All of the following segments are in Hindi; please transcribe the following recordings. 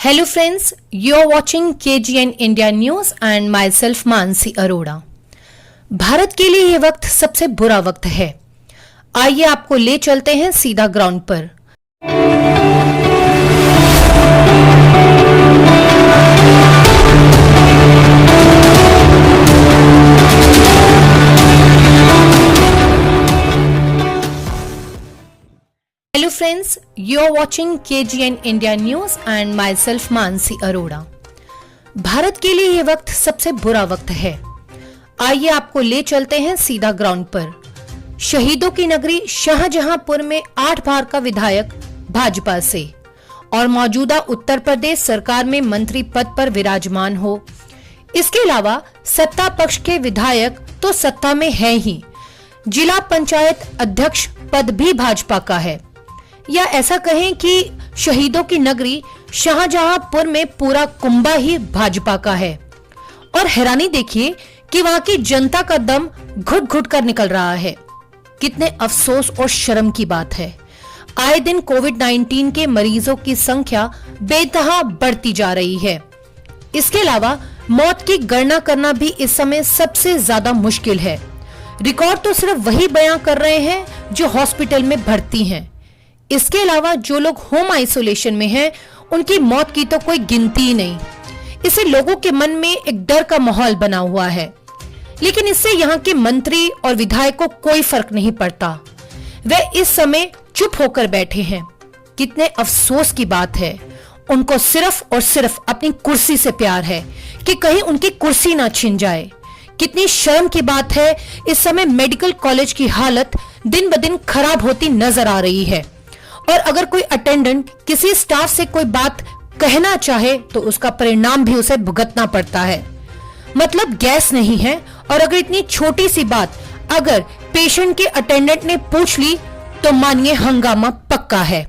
Hello friends, you are watching KGN India News and myself Mansi Arora. Bharat के लिए ये वक्त सबसे बुरा वक्त है। आइए आपको ले चलते हैं सीधा ग्राउंड पर। Hello friends, you are watching KGN India News and myself Mansi Arora. Bharat के लिए ये वक्त सबसे बुरा वक्त है। आइए आपको ले चलते हैं सीधा ग्राउंड पर। शहीदों की नगरी शाहजहांपुर में 8 बार का विधायक भाजपा से और मौजूदा उत्तर प्रदेश सरकार में मंत्री पद पर विराजमान हो। इसके अलावा सत्ता पक्ष के विधायक तो सत्ता में है ही, जिला पंचायत अध्यक्ष पद भी भाजपा का है। या ऐसा कहें कि शहीदों की नगरी शाहजहांपुर में पूरा कुंभा ही भाजपा का है। और हैरानी देखिए कि वहां की जनता का दम घुट घुट कर निकल रहा है। कितने अफसोस और शर्म की बात है। आए दिन कोविड-19 के मरीजों की संख्या बेतहा बढ़ती जा रही है। इसके अलावा मौत की गणना करना भी इस समय सबसे ज्यादा मुश्किल है। रिकॉर्ड तो सिर्फ वही बयां कर रहे हैं जो हॉस्पिटल में भर्ती हैं। इसके अलावा जो लोग होम आइसोलेशन में हैं, उनकी मौत की तो कोई गिनती ही नहीं। इससे लोगों के मन में एक डर का माहौल बना हुआ है। लेकिन इससे यहाँ के मंत्री और विधायक को कोई फर्क नहीं पड़ता। वे इस समय चुप होकर बैठे हैं। कितने अफसोस की बात है। उनको सिर्फ और सिर्फ अपनी कुर्सी से प्यार है कि कहीं उनकी कुर्सी ना छिन जाए। कितनी शर्म की बात है। इस समय मेडिकल कॉलेज की हालत दिन ब दिन खराब होती नजर आ रही है। और अगर कोई अटेंडेंट किसी स्टाफ से कोई बात कहना चाहे तो उसका परिणाम भी उसे भुगतना पड़ता है। मतलब गैस नहीं है, और अगर इतनी छोटी सी बात अगर पेशेंट के अटेंडेंट ने पूछ ली तो मानिए हंगामा पक्का है।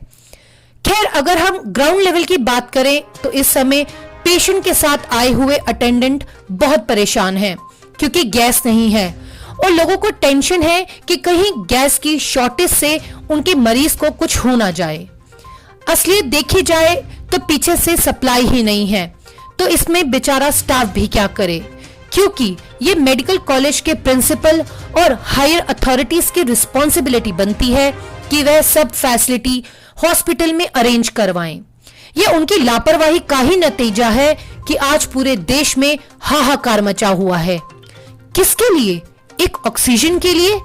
खैर, अगर हम ग्राउंड लेवल की बात करें तो इस समय पेशेंट के साथ आए हुए अटेंडेंट बहुत परेशान हैं, क्योंकि गैस नहीं है और लोगों को टेंशन है कि कहीं गैस की शॉर्टेज से उनके मरीज को कुछ हो ना जाए। असलियत देखी जाए तो पीछे से सप्लाई ही नहीं है, तो इसमें बेचारा स्टाफ भी क्या करे, क्योंकि ये मेडिकल कॉलेज के प्रिंसिपल और हायर अथॉरिटीज की रिस्पॉन्सिबिलिटी बनती है कि वह सब फैसिलिटी हॉस्पिटल में अरेंज करवाएं। ये उनकी लापरवाही का ही नतीजा है कि आज पूरे देश में हाहाकार मचा हुआ है। किसके लिए? एक ऑक्सीजन के लिए।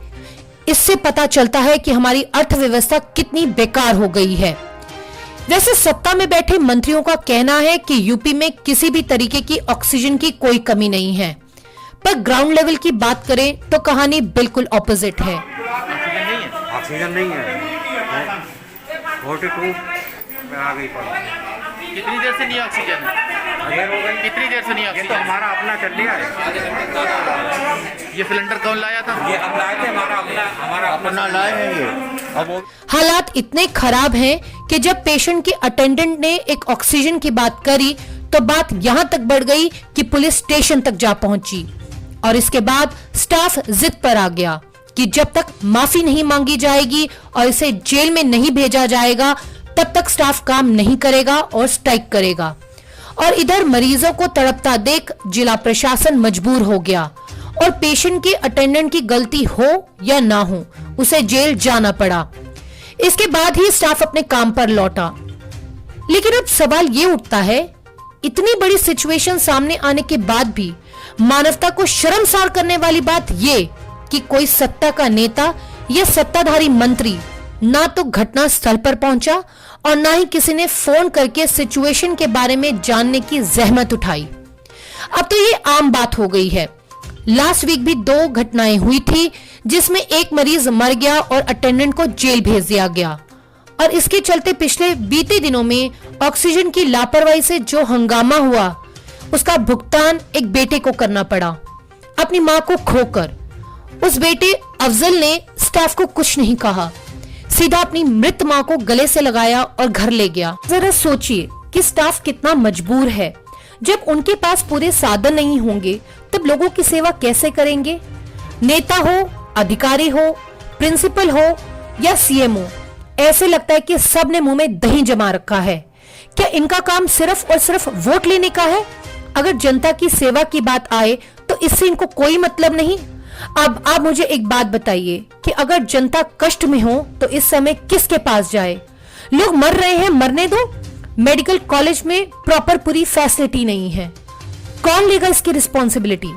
इससे पता चलता है कि हमारी अर्थव्यवस्था कितनी बेकार हो गई है। वैसे सत्ता में बैठे मंत्रियों का कहना है कि यूपी में किसी भी तरीके की ऑक्सीजन की कोई कमी नहीं है, पर ग्राउंड लेवल की बात करें तो कहानी बिल्कुल ऑपोजिट है। ऑक्सीजन नहीं है। 42 में आ गई। कितनी देर से नहीं ऑक्सीजन है? कितनी देर से नहीं ऑक्सीजन? ये तो हमारा अपना चल रहा है। ये सिलेंडर कौन लाया था? ये हम लाए थे, हमारा अपना लाए हैं ये। हालात इतने खराब हैं कि जब पेशेंट के अटेंडेंट ने एक ऑक्सीजन की बात करी तो बात यहाँ तक बढ़ गई कि पुलिस स्टेशन तक जा पहुंची। और इसके बाद स्टाफ जिद पर आ गया कि जब तक माफी नहीं मांगी जाएगी और इसे जेल में नहीं भेजा जाएगा तब तक स्टाफ काम नहीं करेगा और स्ट्राइक करेगा। और इधर मरीजों को तड़पता देख जिला प्रशासन मजबूर हो गया और पेशेंट के अटेंडेंट की गलती हो या ना हो, उसे जेल जाना पड़ा। इसके बाद ही स्टाफ अपने काम पर लौटा। लेकिन अब सवाल ये उठता है, इतनी बड़ी सिचुएशन सामने आने के बाद भी मानवता को शर्मसार करने वाली बात ये कि कोई सत्ता का नेता या सत्ताधारी मंत्री ना तो घटना स्थल पर पहुंचा और ना ही किसी ने फोन करके सिचुएशन के बारे में जानने की जहमत उठाई। अब तो ये आम बात हो गई है। लास्ट वीक भी 2 घटनाएं हुई थी जिसमें एक मरीज मर गया और अटेंडेंट को जेल भेज दिया गया। और इसके चलते पिछले बीते दिनों में ऑक्सीजन की लापरवाही से जो हंगामा हुआ उसका भुगतान एक बेटे को करना पड़ा, अपनी मां को खोकर। उस बेटे अफजल ने स्टाफ को कुछ नहीं कहा, सीधा अपनी मृत मां को गले से लगाया और घर ले गया। जरा सोचिए कि स्टाफ कितना मजबूर है। जब उनके पास पूरे साधन नहीं होंगे तब लोगों की सेवा कैसे करेंगे? नेता हो, अधिकारी हो, प्रिंसिपल हो या सीएमओ, ऐसे लगता है कि सब ने मुंह में दही जमा रखा है क्या इनका काम सिर्फ और सिर्फ वोट लेने का है? अगर जनता की सेवा की बात आए तो इससे इनको कोई मतलब नहीं। अब आप मुझे एक बात बताइए कि अगर जनता कष्ट में हो तो इस समय किसके पास जाए? लोग मर रहे हैं, मरने दो। मेडिकल कॉलेज में प्रॉपर पूरी फैसिलिटी नहीं है, कौन लेगा इसकी रिस्पॉन्सिबिलिटी?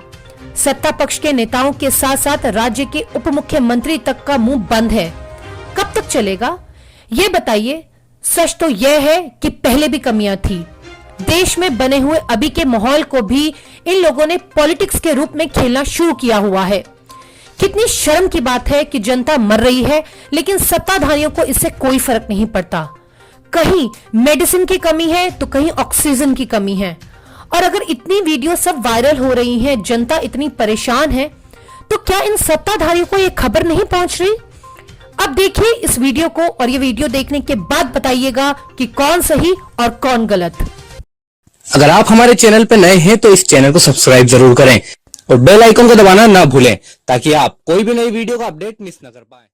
सत्ता पक्ष के नेताओं के साथ साथ राज्य के उप मुख्यमंत्री तक का मुंह बंद है। कब तक चलेगा ये बताइए। सच तो यह है कि पहले भी कमियां थी। देश में बने हुए अभी के माहौल को भी इन लोगों ने पॉलिटिक्स के रूप में खेलना शुरू किया हुआ है। कितनी शर्म की बात है कि जनता मर रही है लेकिन सत्ताधारियों को इससे कोई फर्क नहीं पड़ता। कहीं मेडिसिन की कमी है तो कहीं ऑक्सीजन की कमी है। और अगर इतनी वीडियो सब वायरल हो रही हैं, जनता इतनी परेशान है, तो क्या इन सत्ताधारियों को यह खबर नहीं पहुंच रही? अब देखिए इस वीडियो को और ये वीडियो देखने के बाद बताइएगा कि कौन सही और कौन गलत। अगर आप हमारे चैनल पर नए हैं तो इस चैनल को सब्सक्राइब जरूर करें और बेल आइकन को दबाना ना भूलें ताकि आप कोई भी नई वीडियो का अपडेट मिस न कर पाएं।